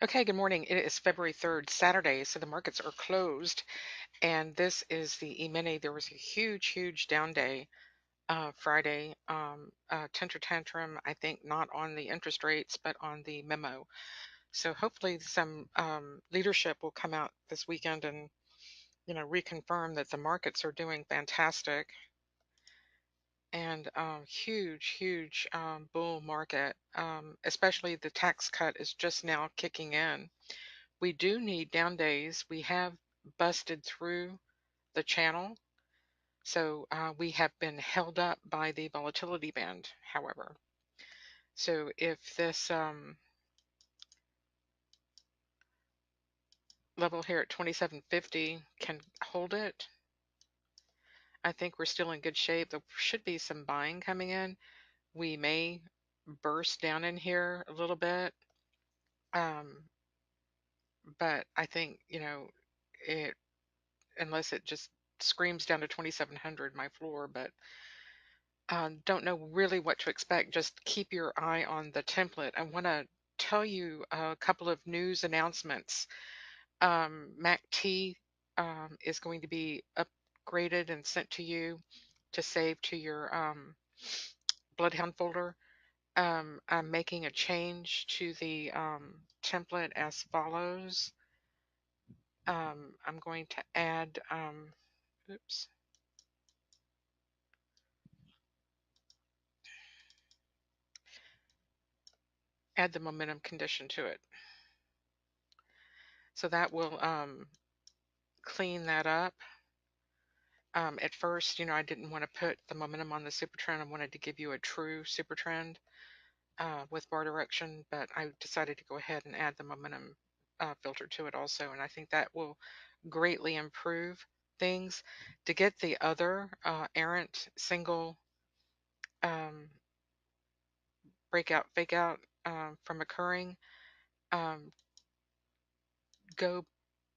Okay, good morning. It is February 3rd, Saturday, so the markets are closed. And this is the E-mini. There was a huge down day Friday. Tantrum tantrum, I think, not on the interest rates, but on the memo. So hopefully some leadership will come out this weekend and, reconfirm that the markets are doing fantastic. And huge bull market, especially the tax cut is just now kicking in. We do need down days. We have busted through the channel, so we have been held up by the volatility band, however. So if this level here at 2750 can hold it, I think we're still in good shape. There should be some buying coming in. We may burst down in here a little bit, um, but I think, it unless it just screams down to 2700, my floor, but don't know really what to expect. Just keep your eye on the template. I want to tell you a couple of news announcements. MACT is going to be upgraded and sent to you to save to your BloodHound folder. I'm making a change to the template as follows. I'm going to add, oops, add the momentum condition to it. So that will clean that up. At first, I didn't want to put the momentum on the super trend. I wanted to give you a true super trend with bar direction, but I decided to go ahead and add the momentum filter to it also, and I think that will greatly improve things. To get the other errant single um, breakout fake out from occurring, um, go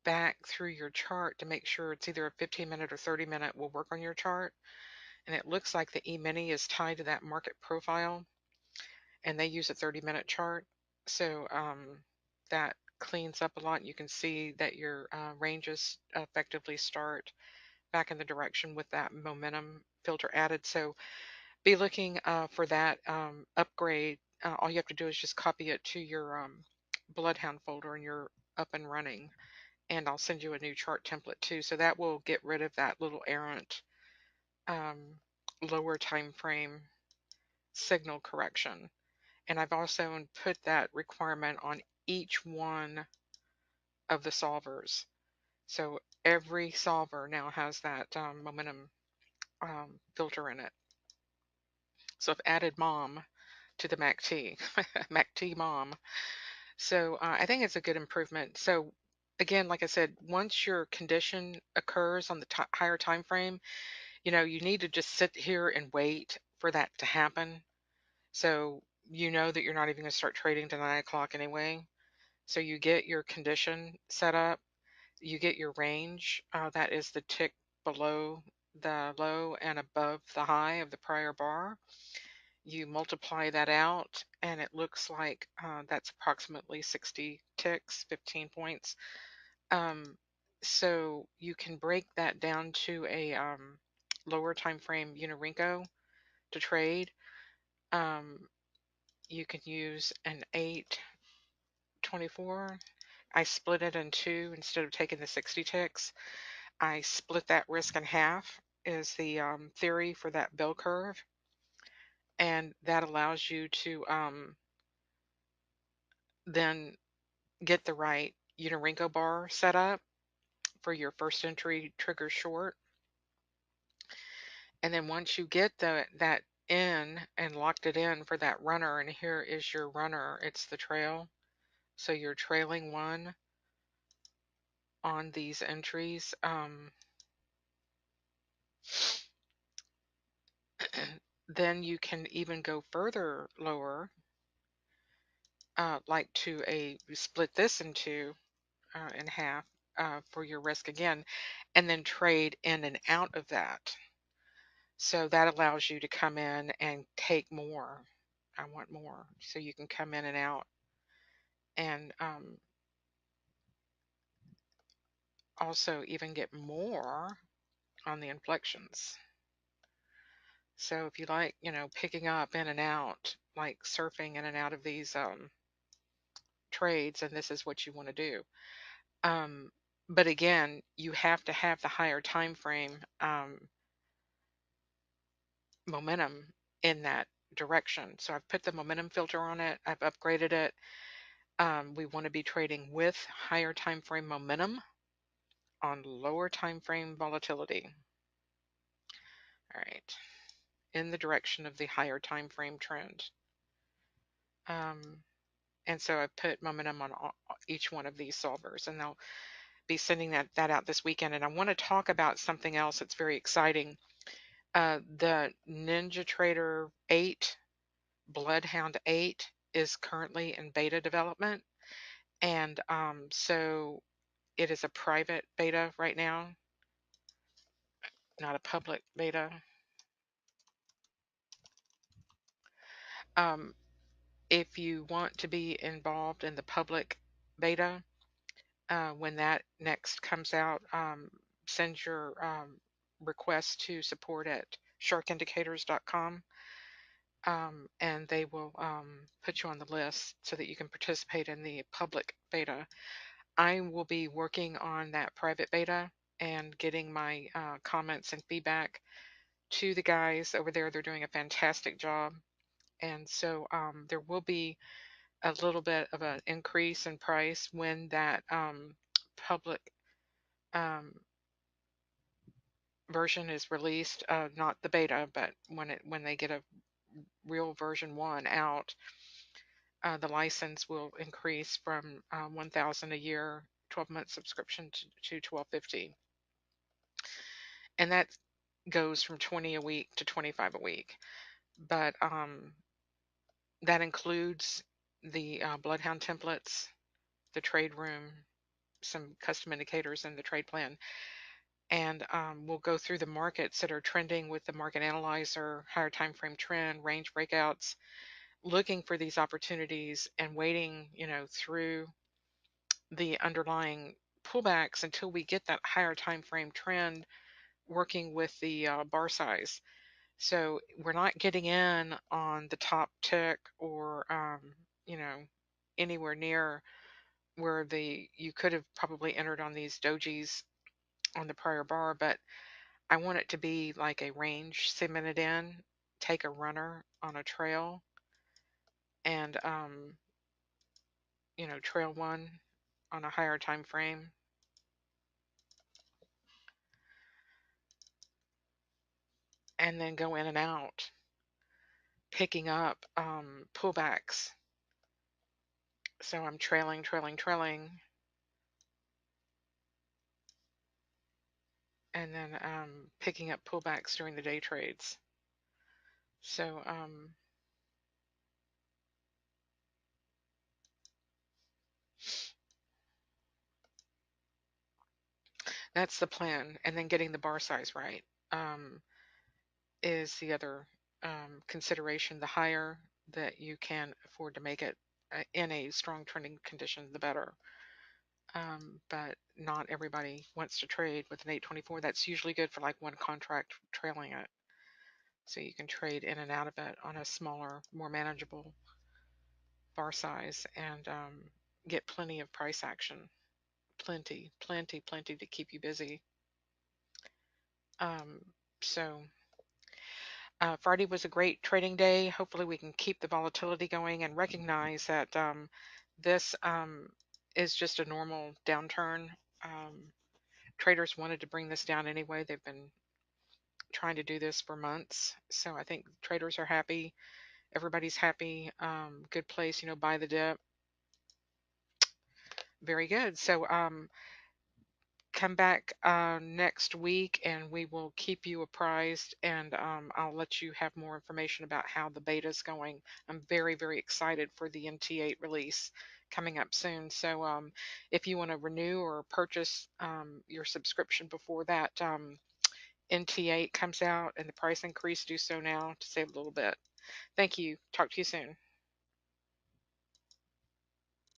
back through your chart to make sure it's either a 15-minute or 30-minute will work on your chart. And it looks like the E-mini is tied to that market profile, and they use a 30-minute chart. So that cleans up a lot. You can see that your ranges effectively start back in the direction with that momentum filter added. So be looking for that upgrade. All you have to do is just copy it to your BloodHound folder and you're up and running. And I'll send you a new chart template too. So that will get rid of that little errant um, lower time frame signal correction. And I've also put that requirement on each one of the solvers. So every solver now has that momentum filter in it. So I've added mom to the MACT, MACT mom. So I think it's a good improvement. So again, like I said, once your condition occurs on the higher time frame, you need to just sit here and wait for that to happen. So you know that you're not even going to start trading to 9 o'clock anyway. So you get your condition set up, you get your range, that is the tick below the low and above the high of the prior bar. You multiply that out, and it looks like that's approximately 60 ticks, 15 points. Um, so you can break that down to a lower time frame Unirinco to trade. Um, you can use an 824. I split it in two instead of taking the 60 ticks. I split that risk in half is the theory for that bell curve, and that allows you to then get the right Unirinco bar set up for your first entry trigger short. And then once you get that in and locked it in for that runner, and here is your runner, it's the trail. So you're trailing one on these entries. Then you can even go further lower, like to split this into in half for your risk again, and then trade in and out of that. So that allows you to come in and take more. I want more. So you can come in and out and also even get more on the inflections. So if you like, picking up in and out, like surfing in and out of these trades, and this is what you want to do. But again, you have to have the higher time frame momentum in that direction. So I've put the momentum filter on it. I've upgraded it. We want to be trading with higher time frame momentum on lower time frame volatility. All right, in the direction of the higher time frame trend. And so I put momentum on each one of these solvers, and they'll be sending that out this weekend. And I want to talk about something else that's very exciting. The NinjaTrader 8, BloodHound 8 is currently in beta development. And so it is a private beta right now, not a public beta. Um, if you want to be involved in the public beta, when that next comes out, send your request to support at sharkindicators.com, and they will put you on the list so that you can participate in the public beta. I will be working on that private beta and getting my comments and feedback to the guys over there. They're doing a fantastic job. And so there will be a little bit of an increase in price when that public um, version is released, not the beta, but when they get a real version 1 out, the license will increase from 1,000 a year 12-month subscription to 1250, and that goes from 20 a week to 25 a week. But that includes the Bloodhound templates, the trade room, some custom indicators, and the trade plan. And we'll go through the markets that are trending with the market analyzer, higher time frame trend, range breakouts, looking for these opportunities and waiting, through the underlying pullbacks until we get that higher time frame trend, working with the bar size. So we're not getting in on the top tick or you know anywhere near where you could have probably entered on these dojis on the prior bar, but I want it to be like a range cemented in, take a runner on a trail, and trail one on a higher time frame, and then go in and out, picking up pullbacks. So I'm trailing, trailing, trailing, and then picking up pullbacks during the day trades. So that's the plan. And then getting the bar size right is the other consideration. The higher that you can afford to make it in a strong trending condition, the better. But not everybody wants to trade with an 824. That's usually good for like one contract trailing it. So you can trade in and out of it on a smaller, more manageable bar size and get plenty of price action. Plenty, plenty, plenty to keep you busy. Um, so Friday was a great trading day. Hopefully we can keep the volatility going and recognize that this is just a normal downturn. Traders wanted to bring this down anyway. They've been trying to do this for months. So I think traders are happy. Everybody's happy. Good place, buy the dip. Very good. So come back next week and we will keep you apprised, and I'll let you have more information about how the beta is going. I'm very, very excited for the NT8 release coming up soon. So if you want to renew or purchase your subscription before that NT8 comes out and the price increase, do so now to save a little bit. Thank you. Talk to you soon.